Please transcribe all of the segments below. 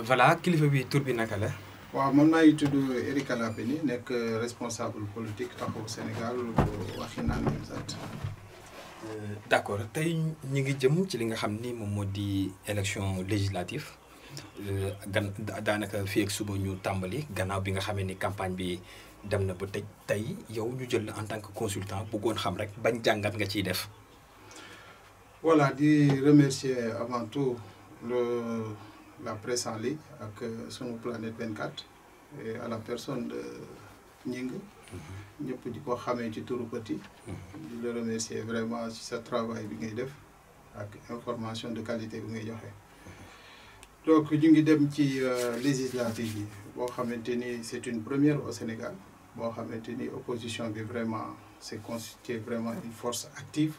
voilà kilifa bi tur bi naka la. waaw man maa ngi tudd Eric Alapeni nekk responsable politique Taxawu Sénégal Wakhinane Nimzatt. D'accord tey ñu ngi jëm ci li nga xam ni moom moo di élection législative daanaka fii ak suba ñu tàmbali gannaaw bi nga xamee ni campagne bi dem na ba tëj tey yow ñu jël la en tant que consultant bëggoon xam rek bañ jàngat nga ciy def. voilà di remercier avant tout la presse en ligne ak sunu Planète 24 et à la personne de Gning ñëpp di ko xamee ci turu Petit. di la remercier vraiment ci sa travail bi ngay def ak information de qualité bi ngay joxe. donc ñu ngi dem ci législative yi boo xamante ni c'est une première au Sénégal boo xamante ni opposition bi vraiment c'est constitué vraiment une force active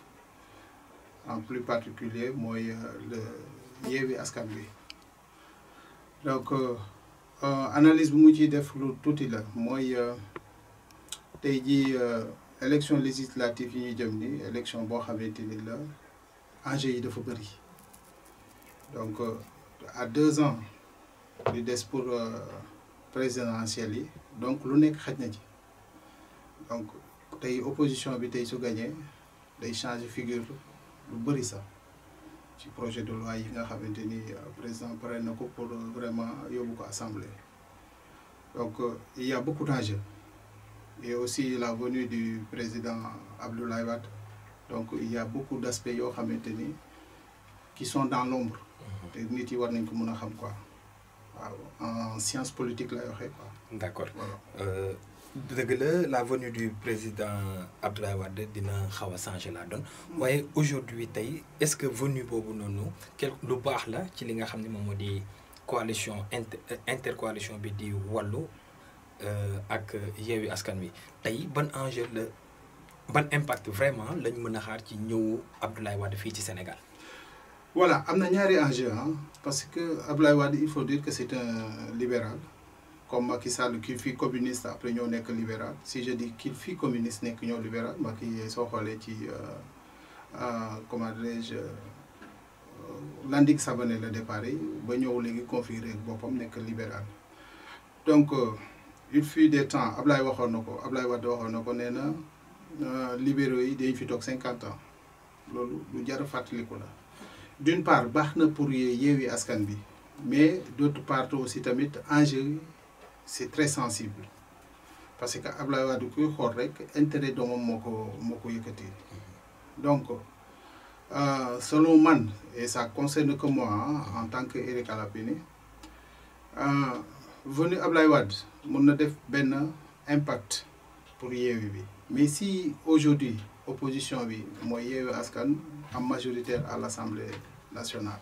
en plus particulier mooy le Yewwi Askan Wi. donc analyse bu mu ciy def lu tuuti la mooy tey jii élection législative yi ñuy jëm ni élection boo xamante ni la enjeu yi dafa bëri donc à 2 ans di des pour présidentielle yi donc lu nekk xaj na ci donc tey opposition bi tey su gagné day changer figure lu bëri sax ci projet de loi yi nga xamante ni président pare na ko pour vraiment yóbbu ko assemblée. donc il y a beaucoup d'enjeux et aussi la venue du président Abdoulaye Wade donc il y a beaucoup d'aspects yoo xamante ni qui sont dans l'ombre te nit yi war nañ ko mën a xam quoi waaw en science politique lay waxee quoi. D'accord. Voilà. dëgg la venue du président Abdoulaye Wade dina xaw a changer la donne waaye aujourd'hui tey est-ce que venue boobu noonu lu baax la ci li nga xam ne moom moo di coalition intercoalition bi di Wallu ak Yewwi Askan Wi tey ban enjeu la ban impact vraiment lañ mën a xaar ci ñëw Abdoulaye Wade fii ci Sénégal. voilà am na ñaari enjeu parce que Abdoulaye Wade il faut dire que c'est un libéral. comme Macky Sall qui fut communiste après ñoo nekk libéral si je dis qu'il fut communiste nekk ñoo libéral Macky soo xoolee ci comment dirais-je Landing Savané la départ ba ñëw léegi configuré boppam nekk libéral. donc il fut des temps Ablaye waxoon na ko Ablaye Wade waxoon na ko nee na libéraux yi dañ fi toog 50 ans loolu lu jar a fàttaliku la d'une part baax na pour Yewwi Askan Bi mais d'autre part aussi tamit enjeu c'est très sensible parce que Ablaye Wade kuy xool rek intérêt doomam moo ko yëkkati donc selon man et ça concerne que moi en tant que Eric Alapeni venu Ablaye Wade mun na def benn impact pour Yewwi bi mais si aujourd'hui opposition bi mooy Yewwi Askan am majoritaire à l'Assemblée nationale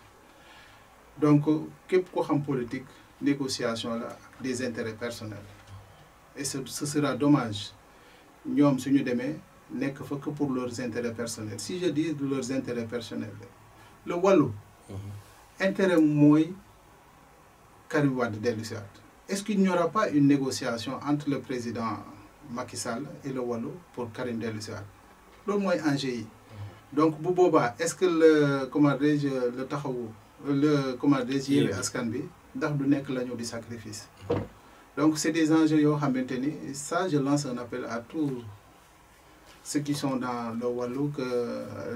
donc képp ko xam politique négociation là des intérêts personnels et ce sera dommage ñoom suñu demee nekk fa que pour leurs intérêts personnels si je dis leurs intérêts personnels le Wallu intérêt mooy Karim Wade dellu si waat est-ce qu'il n'y aura pas une négociation entre le président Macky Sall et le Wallu pour Karim dellu si waat loolu mooy enjeu yi donc bu boobaa est-ce que le comment dirais-je le taxawu le comment dirais-je Yewwi Askan Bi ndax du nekk la ñu di sacrifice donc c'est des enjeux yoo xamante ni ça je lance un appel à tous ceux qui sont dans le Wallu que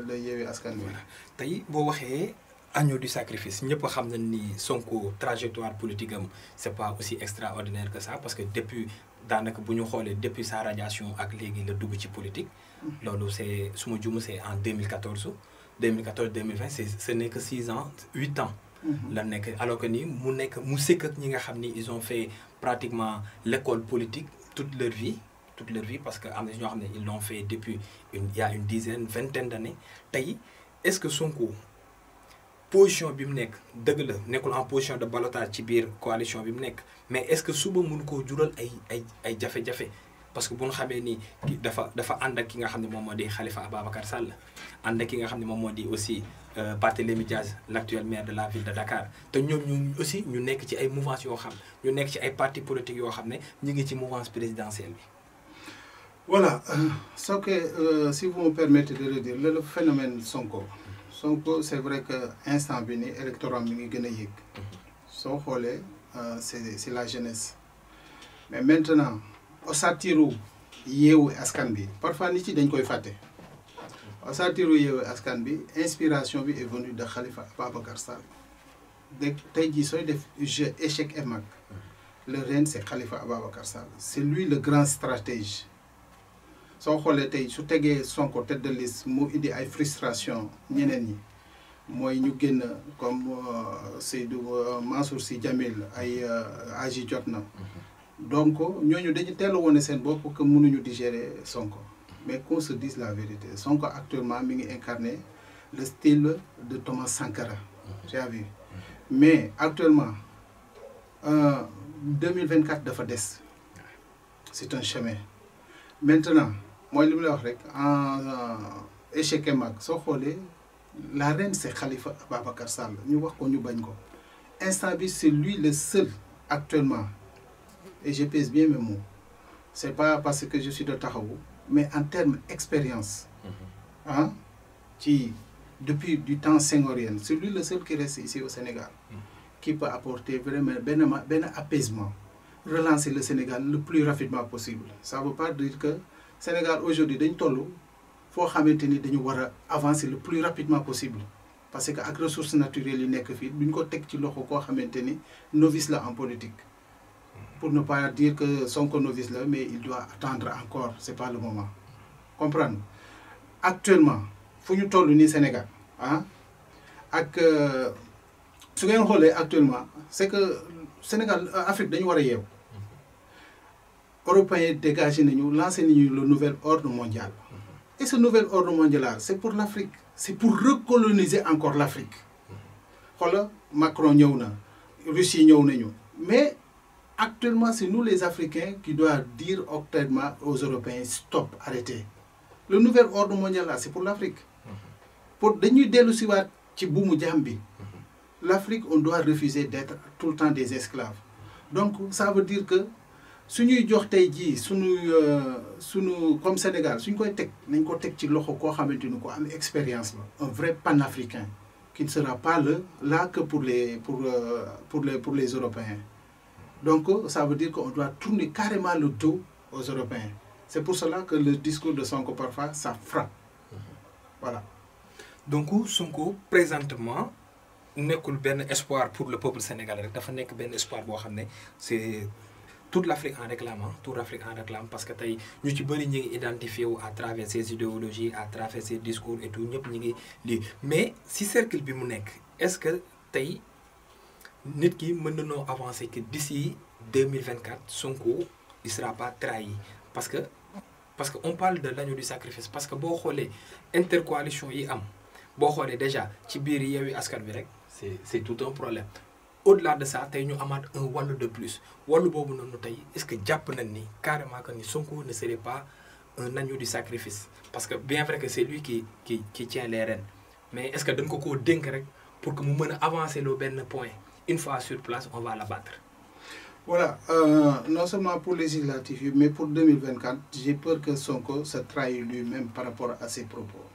le Yewwi Askan Wi. tey boo waxee agneau du sacrifice ñëpp xam nañ ni Sonko trajectoire politique am c'est pas aussi extraordinaire que ça parce que depuis daanaka bu ñu xoolee depuis sa radiation ak léegi la dugg ci politique. loolu c'est su ma juum c'est en 2014 2020 ce n'est que 6 ans 8 ans. la nekk alors que ni mu sëkk ak ñi nga xam ni ils ont fait pratiquement l'école politique toute leur vie parce que am na ñoo xam ne ils l'ont fait depuis il y a une dizaine vingtaine d'années tey est-ce que Sonko position bi mu nekk dëgg la nekkul en position de ballottage ci biir coalition bi mu nekk mais est-ce que suba mun koo jural ay jafe-jafe parce que bu ñu xamee ni dafa ànd ak ki nga xam ne moom moo di Khalifa Ababacar Sall ànd ak ki nga xam ne moom moo di aussi Barthélémy Diaz l'actuel maire de la ville de Dakar te ñoom ñu aussi ñu nekk ci ay mouvance yoo xam ñu nekk ci ay partis politiques yoo xam ne ñu ngi ci mouvance présidentielle bi. voilà si vous me permettez de le dire le phénomène Sonko c'est vrai que instant bi ni électorat mi ngi gën a yéeg soo xoolee c'est la jeunesse mais maintenant osatiru Yewwi Askan Wi parfois nit yi dañ koy fàtte osatiru Yewwi Askan Wi inspiration bi est venue de Khalifa Ababacar Sall de tey jii sooy def jeu échec et mat le reine c'est Khalifa Ababacar Sall c'est lui le grand stratège soo xoolee tey su tegee Sonko tête de liste mu indi ay frustration ñeneen ñi mooy ñu génn comme Seydou Mansour Sy Djamil ay agi jot na donc ñooñu dañu teel a wone seen bopp que mënuñu digérer Sonko mais qu'on se dise la vérité Sonko actuellement mi ngi incarné le style de Thomas Sankara j'ai vu mais actuellement 2024 dafa des c'est un chemin maintenant mooy li mu la wax rek en échec et mag soo xoolee la reine c'est Khalifa Ababacar Sall ñu wax ko ñu bañ ko instant bi c'est lui le seul actuellement et je pèse bien mes mots c'est pas parce que je suis de Taxawu mais en termes expérience ah ci depuis du temps senghorien c'est lui le seul qui reste ici au Sénégal qui peut apporter vraiment benn apaisement relancer le Sénégal le plus rapidement possible ça veut pas dire que Sénégal aujourd'hui dañ toll foo xamante ni dañu war a avancer le plus rapidement possible parce que ak ressources naturelles yi nekk fii duñ ko teg ci loxo koo xamante ni novice la en politique pour ne pas dire que Sonko novice la mais il doit attendre encore c'est pas le moment comprendre actuellement fu ñu toll nii Sénégal ah ak su ngeen xoolee actuellement c'est que Sénégal Afrique dañu war a yeew européens dégagé nañu lancé nañu le nouvel ordre mondial et ce nouvel ordre mondial c'est pour l'Afrique c'est pour recoloniser encore l'Afrique xoola Macron ñëw na Russie ñëw nañu mais actuellement c'est nous les Africains qui doivent dire actuellement aux Européens stop arrêtez le nouvel ordre mondial là c'est pour l'Afrique pour dañuy dellu si waat ci buumu jaam bi l'Afrique on doit refuser d'être tout le temps des esclaves donc ça veut dire que suñuy jox tey jii suñu comme Sénégal suñ koy teg nañ ko teg ci loxo koo xamante ni ko am expérience la un vrai panafricain qui ne sera pas là que pour les Européens donc ça veut dire qu'on doit tourner carrément le dos aux Européens c'est pour cela que le discours de Sonko parfois ça frappe voilà donc Sonko présentement nekkul benn espoir pour le peuple sénégalais rek dafa nekk benn espoir boo xam ne c'est toute l'Afrique en réclame toute l'Afrique en réclame parce que tey ñu ci bëri ñu ngi identifié wu à travers ses idéologies à travers ses discours et tout ñëpp ñu ngi lii mais si cercle bi mu nekk est-ce que tey nit ki mën nañoo avancer que d'ici 2024 Sonko il sera pas trahi parce que on parle de l'agneau du sacrifice parce que boo xoolee intercoalition yi am boo xoolee déjà ci biir Yewwi Askan Wi rek c'est tout un problème au-delà de ça tey ñu amaat un wàllu de plus wàllu boobu noonu tey est-ce que jàpp nañ ni carrément que ni Sonko ne serait pas un agneau du sacrifice parce que bien vrai que c'est lui qui tient les rênes mais est-ce que dañ ko koo dénk rek pour que mu mën a avancer loo benn point une fois sur place on va l'abattre. Voilà non seulement pour législatif mais pour 2024 j'ai peur que Sonko se trahisse lui-même par rapport à ses propos.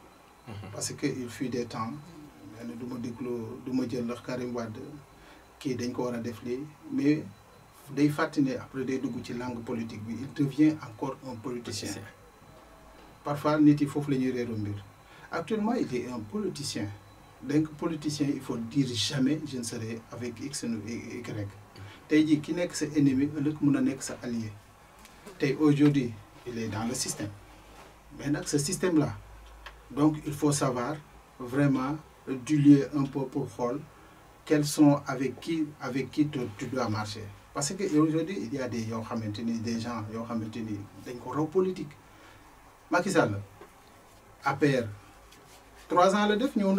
Parce que il fut des temps du ma déglu du ma jël ndax Karim Wade kii dañ ko war a def lii mais day fàttali ne après day dugg ci langue politique bi il devient encore un politicien parfois nit yi foofu la ñuy réeroo mbir actuellement il est un politicien donc politicien il faut dire jamais je ne serai avec X ou Y tey jii ki nekk sa ennemi ëllëg mun a nekk sa allié tey aujourd'hui il est dans le système mais nag ce système là donc il faut savoir vraiment diluer un peu pour xool quels sont avec qui tu dois marcher parce que aujourd'hui il y a des yoo xamante ni des gens yoo xamante ni dañ ko raw politique Macky Sall APR 3 ans la def ñëw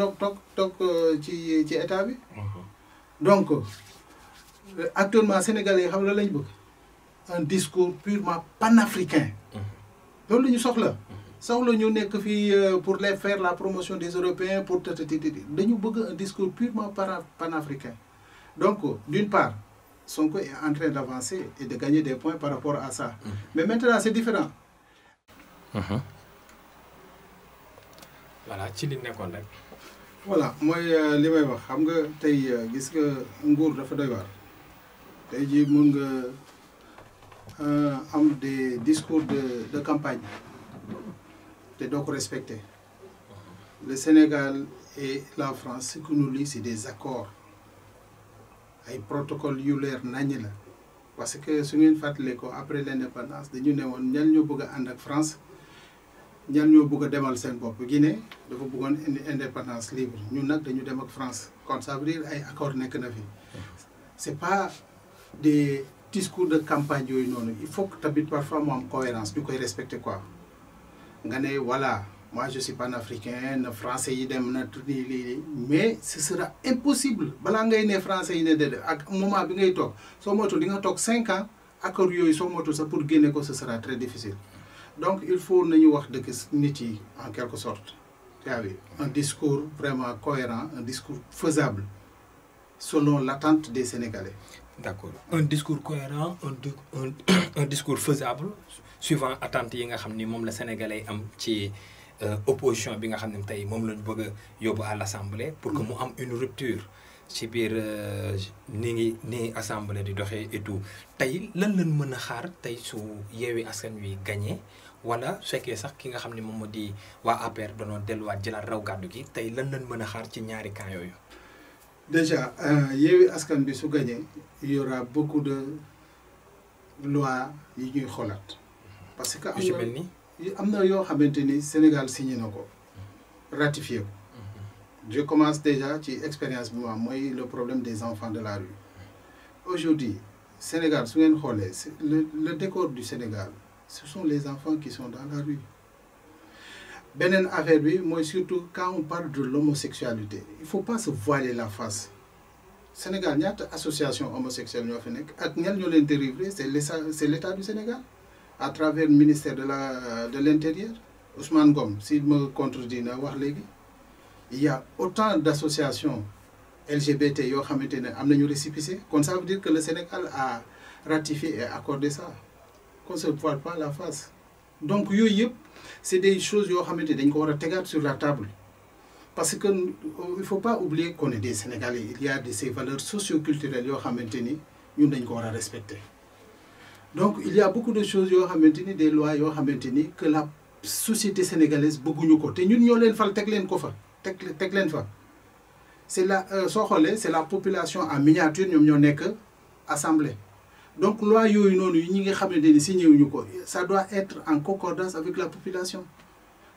toog ci état bi donc actuellement sénégalais yi xam la lañ bëgg un discours purement panafricain loolu la ñu soxla ñu nekk fii pour les faire la promotion des Européens pour dañu bëgg un discours purement panafricain donc d'une part Sonko est en train d'avancer et de gagner des points par rapport à ça mais maintenant c'est différent voilà ci li nekkoon rek voilà mooy li may wax xam nga tey gis nga nguur dafa doy waar tey jii mun nga am des discours de campagne te doo ko respecter. Le Sénégal et la France ce que nous lie c'est des accords ay protocole yu leer naññ la parce que su ngeen fàttalee ko après l'indépendance dañu ne woon ñan ñoo bëgg a ànd ak France ñan ñoo bëgg a demal seen bopp. Guinée dafa bëggoon indi indépendance libre ñun nag dañu dem ak France kon ça veut dire ay accords nekk na fi. C'est pas des discours de campagne yooyu noonu il faut que tamit parfois mu am cohérence bi koy respecter quoi nga ne voilà moi je suis panafricain na français yi dem na tuuti lii mais ce sera impossible balaa ngay ne français yi ne déedéet ak moment bi ngay toog soo moytuwul di nga toog 5 ans accords yooyu soo moytuwul sax pour génne ko ce sera très difficile donc il faut nañu wax dëgg nit yi en quelque sorte yaa ngi un discours vraiment cohérent un discours faisable selon l'attente des Sénégalais. D'accord un discours cohérent un discours faisable suivant attente yi nga xam ni moom la Sénégalais am ci opposition bi nga xam ne tey moom lañu bëgg a yóbbu à l'Assemblée pour que mu am une rupture ci biir ni assemblée di doxee et tout tey lan lañ mën a xaar tey su Yewwi Askan Wi gagné wala su fekkee sax ki nga xam ne moom moo di waa APR doon delluwaat jëlaat raw gàddu gi tey lan lañ mën a xaar ci ñaari camp yooyu. Déjà Yewwi Askan Wi su gagné il y aura beaucoup de lois yi ñuy xoolaat parce que am na yoo xamante ni Sénégal signé na ko ratifié ko. Je commence déjà ci expérience bi ma mooy le problème des enfants de la rue. Aujourd'hui Sénégal su ngeen xoolee le décor du Sénégal ce sont les enfants qui sont dans la rue. Beneen affaire bi mooy surtout quand on parle de l'homosexualité il faut pas se voiler la face. Sénégal ñaata association homosexuelle ñoo fi nekk ak ñan ñoo leen dérivé c'est l'État du Sénégal à travers le ministère de l'Intérieur. Ousmane Ngom si me contredit na wax léegi il y a autant d'associations LGBT yoo xamante ne am nañu récépissé kon ça veut dire que le Sénégal a ratifié et accordé ça qu'on se voile pas la face. Donc yooyu yëpp c'est des choses yoo xamante dañ ko war a tegaat sur la table parce que il faut pas oublier qu'on est des Sénégalais il y a ces valeurs socio-culturelles yoo xamante ni ñun dañ ko war a respecter. Donc il y a beaucoup de choses yoo xamante ni des lois yoo xamante ni que la société sénégalaise bëgguñu ko te ñun ñoo leen fal teg leen ko fa teg leen fa. C'est la soo xoolee c'est la population en miniature ñoom ñoo nekk assemblée. Donc loi yooyu noonu yi ñi nga xamante ni signé wuñu ko ça doit être en concordance avec la population.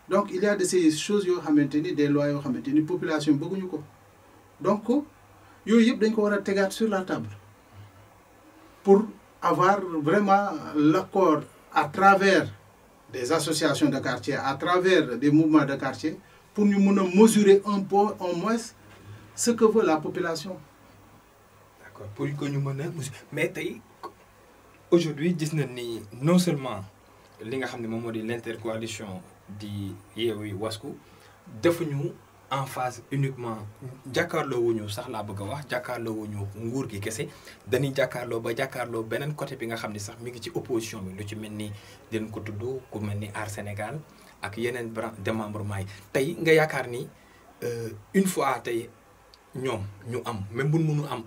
Donc il y a de ces choses yoo xamante ni des lois yoo xamante ni population bëgguñu ko donc yooyu yëpp dañ ko war a tegaat sur la table pour avoir vraiment l'accord à travers des associations de quartier à travers des mouvements de quartier pour ñu mën a mesurer un peu au moins ce que veut la population. D'accord pour que ñu mën a mais tey aujourd'hui gis nañ ni non seulement li nga xam ne moom moo di l'intercoalition di Yewwi Wasku defuñu en phase uniquement jàkkaarloo wuñu sax laa bëgg a wax jàkkaarloo wuñu nguur gi kese dañuy jàkkaarloo ba jàkkaarloo beneen côté bi nga xam ni sax mi ngi ci opposition bi lu ci mel ni dinañ ko tudd ku mel ni Aar Sénégal ak yeneen branche démembrement yi tey nga yaakaar ni une fois tey ñoom ñu am même buñ mënu am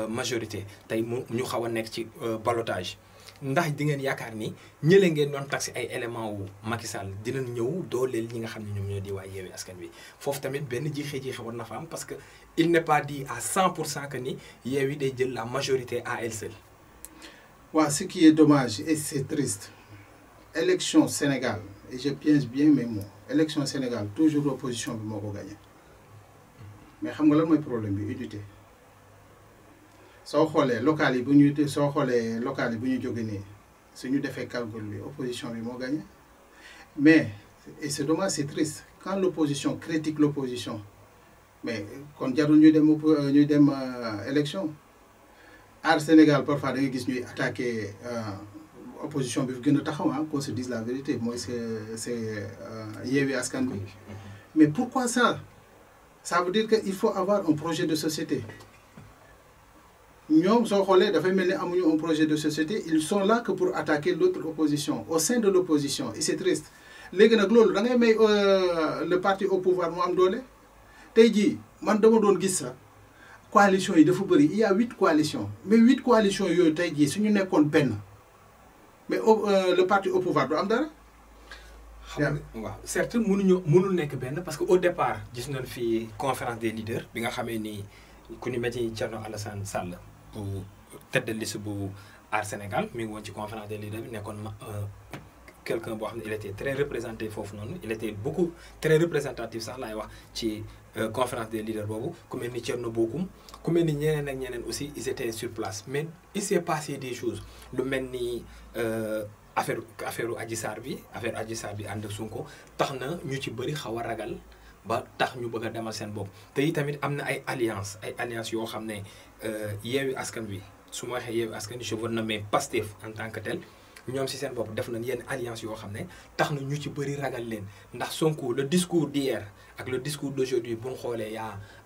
majorité tey ñu xaw a nekk ci ballottage ndax di ngeen yaakaar ni ñële ngeen doon taxi ay éléments wu Macky Sall dinañ ñëw dooleel ñi nga xam ne ñoom ñoo di waa Yewwi Askan Wi foofu tamit benn jiixee war na fa am parce que il n'est pas dit à 100% que ni Yewwi day jël la majorité à elle seule. waaw ce qui est dommage et c'est triste élection Sénégal et je piège bien mes mots élection Sénégal toujours l'opposition bi moo ko gagné mais xam nga lan mooy problème bi unité. soo xoolee local yi bu ñu jógee nii suñu defee calcul bi opposition bi moo gagné mais et c'est dommage c'est triste quand l'opposition critique l'opposition mais kon jarul ñuy dem élection Aar Sénégal parfois da nga gis ñuy attaquer opposition bi fi gën a taxaw qu'on se dise la vérité mooy c'est Yewwi Askan Wi mais pourquoi ça veut dire que il faut avoir un projet de société. ñoom soo xoolee dafay mel ni amuñu un projet de société ils sont là que pour attaquer l'autre opposition au sein de l'opposition et c'est triste léegi nag loolu da ngay may le parti au pouvoir mu am doole tey jii man dama doon gis sax coalition yi dafa bëri il y a 8 coalitions mais 8 coalitions yooyu tey jii suñu nekkoon benn mais le parti au pouvoir du am dara. xam nga waaw certes mënul nekk benn parce que au départ gis nañ fi conférence des leaders bi nga xamee ni ku ñu metti Thierno Alassane Sall bu tête de liste bu Aar Sénégal mi ngi woon ci conférence des leaders bi nekkoon quelqu'un boo xam ne il était très représenté foofu noonu il était beaucoup très représentatif sax laay wax ci conférence des leaders boobu ku mel ni Thierno Bocoum ku mel ni ñeneen ak ñeneen aussi ils étaient sur place mais il s'est passé des choses lu mel ni affaire Adji Sarr bi ànd ak Sonko tax na ñu ci bëri xaw a ragal ba tax ñu bëgg a demal seen bopp te itamit am na ay alliance yoo xam ne Yewwi Askan Wi su ma waxee Yewwi Askan Wi je veux nommer Pastef en tant que tel ñoom si seen bopp def nañ yenn alliance yoo xam ne tax na ñu ci bëri ragal leen ndax Sonko le discours d'hier ak le discours d'aujourd'hui bu ñu xoolee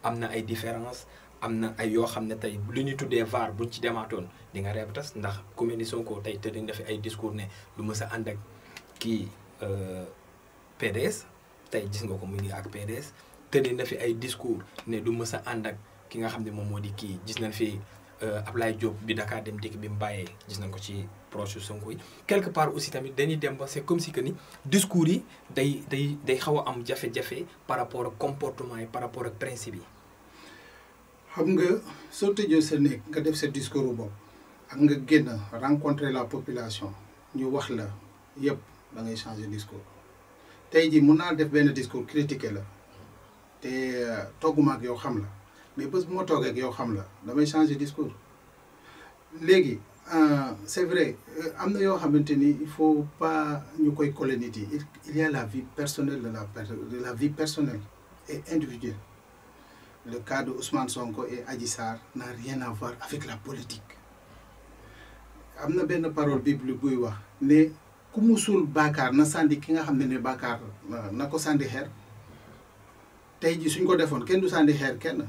am na ay différence am na ay yoo xam ne tey lu ñu tuddee VAR buñ ci demaatoon di nga reeb tas ndax ku mel ni Sonko tey tëdd na fi ay discours ne lu mës a ànd ak kii PDS tey gis nga ko mu ngi ak PDS tëdd na fi ay discours ne du mës a ànd ak ki nga xam ne moom moo di kii gis nañ fi Ablaye Diop bi Dakar Dem Dikk bi mu bàyyee gis nañ ko ci proche Sonko yi quelque part aussi tamit dañuy dem ba c'est comme si que ni discours yi day xaw a am jafe-jafe par rapport ak comportement yi par rapport ak principe yi. xam nga soo tëjoo sa néeg nga def sa discours bopp ak nga génn rencontrer la population ñu wax la yëpp da ngay changer discours tey jii mun naa def benn discours critiquer la te togguma ak yow xam la mais bés bu ma toogee ak yow xam la damay changer discours léegi c'est vrai am na yoo xamante ni il faut pas ñu koy coller nit yi il y a la vie personnelle de la vie personnelle et individuelle. Le cas de Ousmane Sonko et Adji Sarr n'a rien à voir avec la politique. am na benn parole biblique buy wax ne ku musul baakaar na sànni ki nga xam ne baakaar na ko sànni xeer tey ji suñ ko defoon kenn du sànni xeer kenn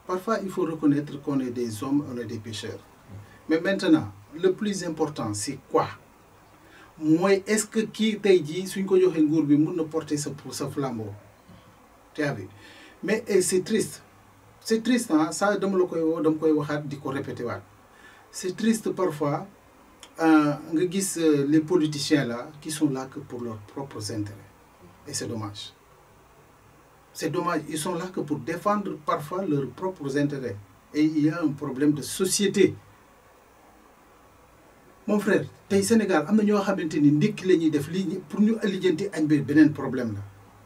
parfois il faut reconnaître qu'on est des hommes, on est des pécheurs. Mais maintenant le plus important c'est quoi mooy est-ce que kii tey jii suñ ko joxee nguur bi mun na porter sa flambeau tu as vu mais c'est triste. C'est triste, hein? Ça, dama koy waxaat di ko répéter waat. C'est triste parfois nga gis les politiciens là qui sont là que pour leurs propres intérêts. Et c'est dommage. C'est dommage, ils sont là que pour défendre parfois leurs propres intérêts. Et il y a un problème de société. Mon frère, tey Sénégal am na ñoo xamante ni ndékki la ñuy def lii pour ñu lijjanti añ bi beneen problème la.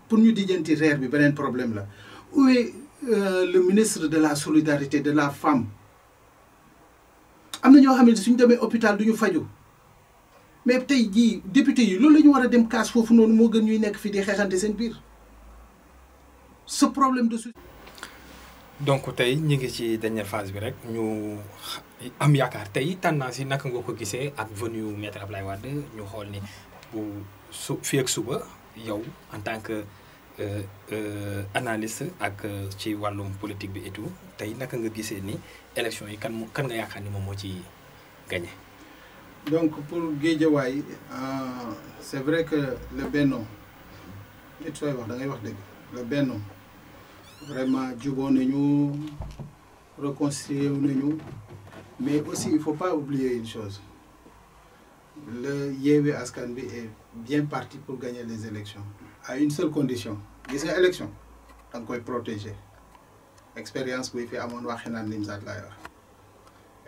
Pour ñu lijjanti reer bi beneen problème la. Où est le ministre de la solidarité de la femme am na ñoo xamante suñu demee hôpital du ñu faju mais tey jii député yi loolu la ñu war a dem kaas foofu noonu moo gën ñuy nekk fii di xeexante seen biir ce problème de donc tey ñu ngi ci dernière phase bi rek ñu am yaakaar tey tendance yi naka nga ko gisee ak venue maître Abdoulaye Wade ñu xool ni bu fii ak suba yow en tant que analyste ak ci wàllum politique bi et tout tey naka nga gisee ni élection yi kan nga yaakaar ni moom moo ci gagné. donc pour Guédiawaye c'est vrai que le Benno nit sooy wax da ngay wax dëgg le Benno vraiment juboo nañu reconstruire nañu mais aussi il faut pas oublier une chose le Yewwi Askan Wi est bien parti pour gagner les élections à une seule condition gis nga élection da nga koy protéger expérience buy fi amoon waxi naan Nimzaat laay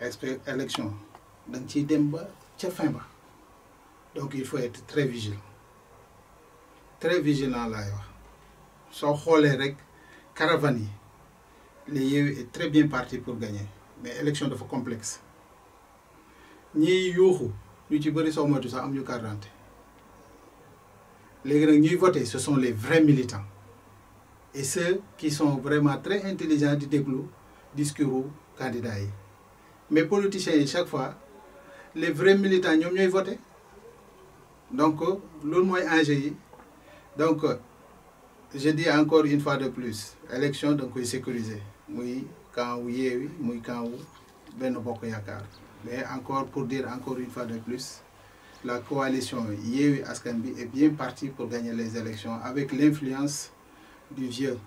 wax élection da nga ciy dem ba ca fin ba donc il faut être très vigilant laay wax soo xoolee rek caravane yi le Yewwi est très bien parti pour gagner mais élection dafa complexe ñiy yuuxu ñu ci bëri soo moytu sax am ñu carte d'identité léegi nag ñuy voter ce sont les vrais militants et ceux qui sont vraiment très intelligents di déglu discours candidats yi mais politiciens yi chaque fois les vrais militants ñoom ñooy voter donc loolu mooy enjeu yi donc je dis encore une fois de plus élection da nga koy sécuriser muy camp wu Yewwi muy camp wu Benno Bokk Yaakaar mais encore pour dire encore une fois de plus la coalition Yewwi Askan Wi est bien partie pour gagner les élections avec l'influence du vieux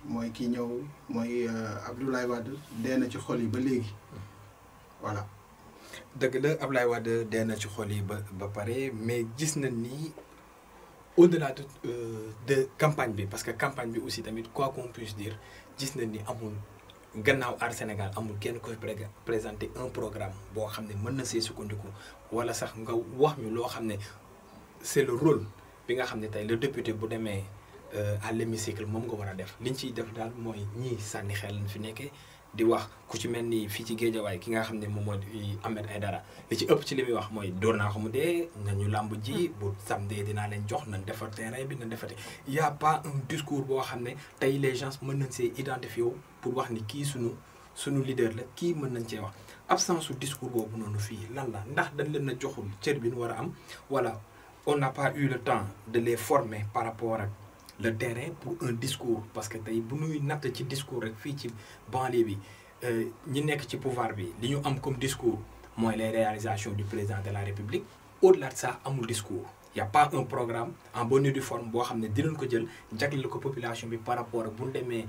mooy ki ñëw mooy Abdoulaye Wade dee na ci xol yi ba léegi voilà. dëgg la Abdoulaye Wade dee na ci xol yi ba pare mais gis nañ ni au-delà de campagne bi parce que campagne bi aussi tamit quoi qu'on puisse dire gis nañ ni amul gannaaw Aar Sénégal amul kenn koy présenter un programme boo xam ne mën na see sukkandiku wala sax nga wax ñu loo xam ne c'est le rôle bi nga xam ne tey le député bu demee à l'hémicycle moom nga war a def liñ ciy def daal mooy ñii sànni xel lañ fi nekkee di wax ku ci mel ni fii ci Géejawaay ki nga xam ne moom mooy Ahmed Aïdara li ci ëpp ci li muy wax mooy door naa ko mu dee nañu làmb ji bu samedi dinaa leen jox nañ defar terrain bi nañ defate y a pas un discours boo xam ne tey les gens mën nañ see identifié wu pour wax ni kii sunu leader la kii mën nañ cee wax absence su discours boobu noonu fii lan la ndax dañ leen a joxul cër bi ñu war a am wala on n'a pas eu le temps de les former par rapport ak le terrain pour un discours parce que tey bu ñuy natt ci discours rek fii ci banlieue bi ñi nekk ci pouvoir bi li ñu am comme discours mooy les réalisations du président de la République au-delà de ça amul discours y a pas un programme en bonne et due forme boo xam ne dinañ ko jël jagleel ko population bi par rapport ak bu ñu demee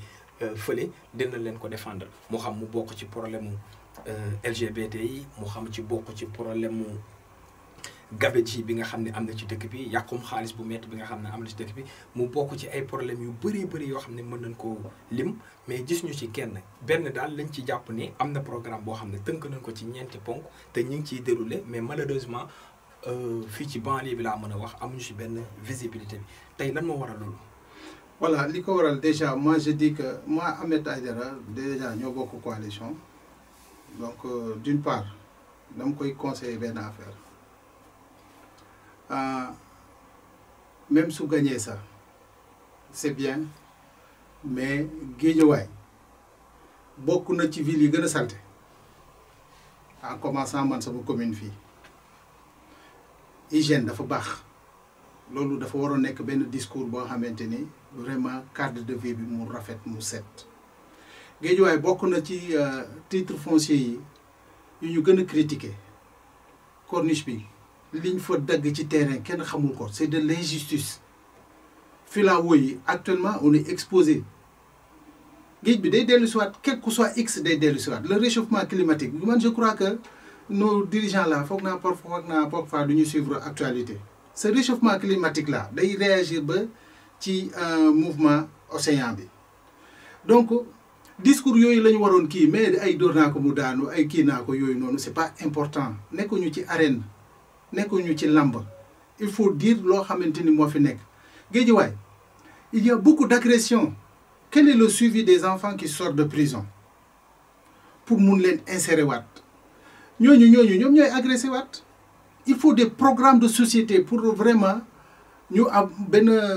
fële dina leen ko défendre moo xam mu bokk ci problème mu LGBT yi mu xam ci bokk ci problème mu gabegie bi nga xam ne am na ci dëkk bi yàqum xaalis bu métti bi nga xam ne am na ci dëkk bi mu bokk ci ay problèmes yu bëri yoo xam ne mën nañ koo lim mais gis ñu ci kenn benn daal lañ ci jàpp ni am na programme boo xam ne tënk nañ ko ci ñeenti ponk te ñu ngi ciy déroulé mais malheureusement fii ci banlieue bi laa mën a wax amuñu ci benn visibilité bi tey lan moo waral loolu. voilà li ko waral déjà moi je dis que moi Ahmed Aïdara déjà ñoo bokk coalition donc d'une part dama koy conseiller benn affaire. Même su gagné ça c'est bien mais Guédiawaye bokk na ci ville yi gën a salte en commençant man sama commune fii hygiène dafa baax loolu dafa waroon nekk benn discours boo xamante ni vraiment cadre de vie bi mu rafet mu set Guédiawaye bokk na ci titre foncier yi yu ñu gën a critiquer corniche bi liñ fa dagg ci terrain kenn xamul ko c'est de l'injustice filao yi actuellement on est exposé géej bi day dellu siwaat quel que soit x day dellu siwaat le réchauffement climatique man je crois que nos dirigeants là foog naa parfois du ñu suivre actualité ce réchauffement climatique là day réagir ba ci mouvement océan bi donc discours yooyu la ñu waroon kii mais ay dóor naa ko mu daanu ay kii naa ko yooyu noonu c'est pas important nekkuñu ci arène nekkuñu ci làmb il faut dire loo xamante ni moo fi nekk Guédiawaye il y a beaucoup d'agressions quel est le suivi des enfants qui sortent de prison pour mun leen insérer waat ñooñu ñoom ñooy agressé waat il faut des programmes de société pour vraiment ñu am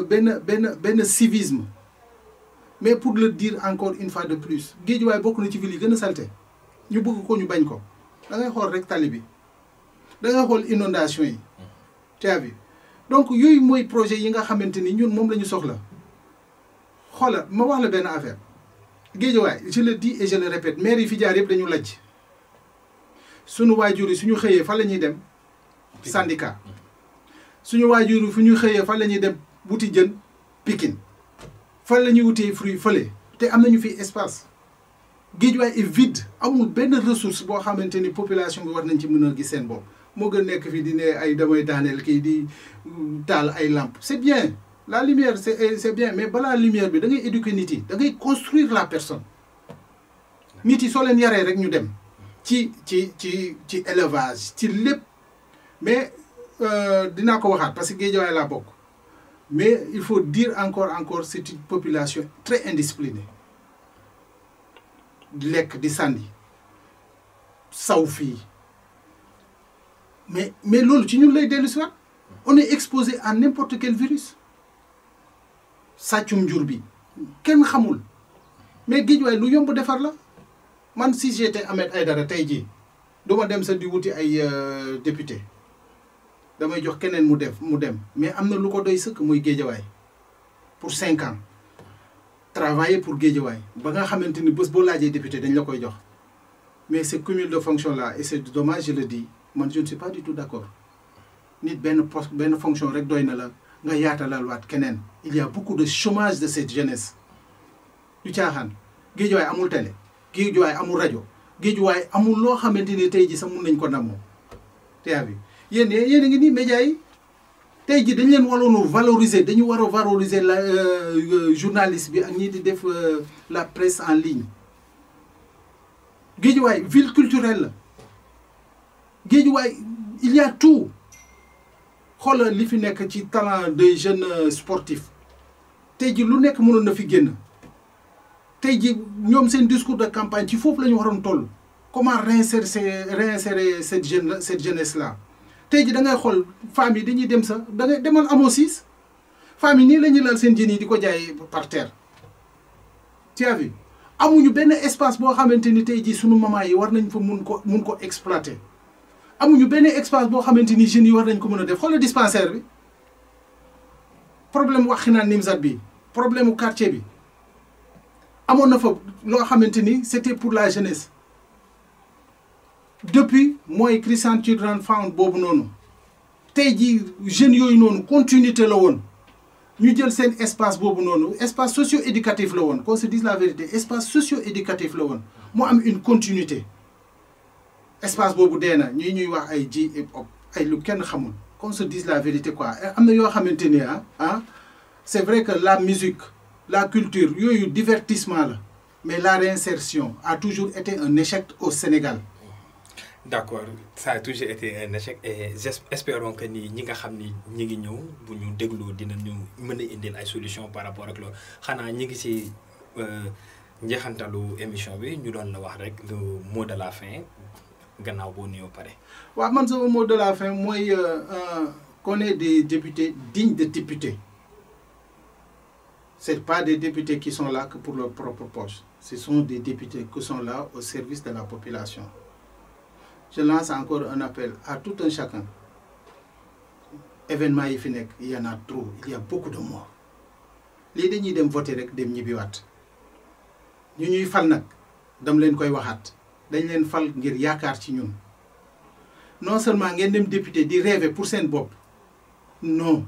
benn civisme mais pour le dire encore une fois de plus Guédiawaye bokk na ci ville yi gën a salte ñu bëgg ko ñu bañ ko da ngay xool rek tali bi da nga xool inondation yi tu as vu donc yooyu mooy projet yi nga xamante ni ñun moom la ñu soxla xoola ma wax la benn affaire Guédiawaye je le dis et je le répète maire yi fi jaar yëpp dañu lajj suñu waajur yi suñu xëyee fan la ñuy dem syndicat suñu waajur yi fu ñu xëyee fan la ñuy dem wuti jën Pikine fan la ñuy wutee fruit fële te am nañu fi espace Guédiawaye est vide amul benn ressource boo xamante ni population bi war nañ ci mën a gis seen bopp moo gën nekk fi di ne ay damay daaneel kii di taal ay lampes c'est bien la lumière c'est bien mais balaa lumière bi da ngay éduquer nit yi da ngay construire la personne nit yi soo leen yaree rek ñu dem ci élevage ci lépp mais dinaa ko waxaat parce que Guédiawaye laa bokk mais il faut dire encore c'est une population très indisciplinée di lekk di sànni saw fii mais loolu ci ñun lay dellu si waat on est exposé à n'importe quel virus sàccum jur bi kenn xamul mais Guédiawaye lu yomb defar la man si j'étais Ahmed Aïdara tey jii du ma dem sa di wuti ay député damay jox keneen mu dem mais am na lu ko doy sëkk muy Guédiawaye pour 5 ans travailler pour Guédiawaye ba nga xamante ni bés boo laajee député dañ la koy jox mais ce cumul de fonction là et c'est dommage je le dis man je ne suis pas du tout d'accord nit benn poste benn fonction rek doy na la nga yaatalal waat keneen il y a beaucoup de chômage de cette jeunesse du caaxaan Guédiawaye amul télé Guédiawaye amul rajo Guédiawaye amul loo xamante ni tey ji sax mun nañ ko namoo te bi yéen a ngi nii médias yi tey ji dañ leen waroon valoriser dañu war a valoriser la journaliste bi ak ñi di def la presse en ligne Guédiawaye ville culturelle la Guédiawaye il y a tout xoolal li fi nekk ci talent des jeunes sportifs tey ji lu nekk mënoon na fi génn tey ji ñoom seen discours de campagne ci foofu la ñu waroon toll comment réinsérer cette jeunesse là tey ji da ngay xool femmes yi dañuy dem sax da ngay demal amoo siis femmes yi nii la ñuy lal seen jën yi di ko jaay par terre tu as vu amuñu benn espace boo xamante ni tey ji sunu maman yi war nañ fa mun ko exploiter amuñu benn espace boo xamante ni jeunes yi war nañ ko mën a def xoolal dispensaire bi problème Wakhinane Nimzatt bi problème mu quartier bi amoon na fa loo xamante ni c'était pour la jeunesse depuis mooy Christian Children Fund boobu noonu tey jii jeunes yooyu noonu continuité la woon ñu jël seen espace boobu noonu espace socio-éducatif la woon qu'on se dise la vérité espace socio-éducatif la woon mu am une continuité espace boobu dee na ñuy wax ay ji hip hop ay lu kenn xamul qu'on se dise la vérité quoi am na yoo xamante ni c'est vrai que la musique la culture yooyu divertissement la mais la réinsertion a toujours été un échec au Sénégal. D'accord, ça a toujours été un échec et espérons que ñi nga xam ni ñi ngi ñëw bu ñu dégloo dinañu mën a indil ay solution par rapport ak loolu xanaa ñi ngi ci njeexantalu émission bi ñu doon la wax rek le mot de la fin gannaaw boo nuyoo pare. waaw man sama mot de la fin mooy qu'on ait des députés dignes de députés. Ce n'est pas des députés qui sont là que pour leur propre poche. Ce sont des députés qui sont là au service de la population. Je lance encore un appel à tout un chacun. Événement yi fi nekk il y en a trop, il y a beaucoup de morts. Lii dañuy dem voter rek dem ñibbiwaat ñu ñuy fal nag dam leen koy waxaat dañ leen fal ngir yaakaar ci ñun non seulement ngeen dem député di rêver pour seen bopp non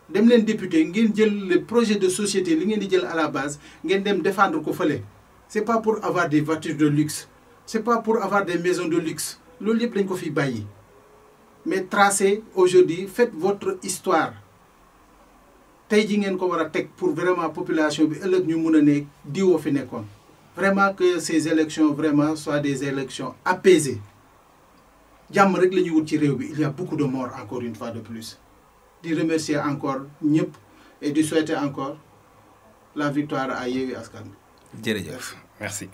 dem leen député ngeen jël le projet de société li ngeen di jël à la base ngeen dem défendre ko fële. C'est pas pour avoir des voitures de luxe, c'est pas pour avoir des maisons de luxe. Loolu yëpp dañ ko fi bàyyi mais tracez aujourd'hui, faites votre histoire tey ji ngeen ko war a teg pour vraiment population bi ëllëg ñu mun a ne diwoo fi nekkoon. Vraiment que ces élections vraiment soient des élections apaisées jàmm rek la ñuy wut ci réew bi. Il y a beaucoup de morts encore une fois de plus. Di remercier encore ñëpp et di souhaiter encore la victoire à Yewwi Askan Wi. Jërëjëf, merci.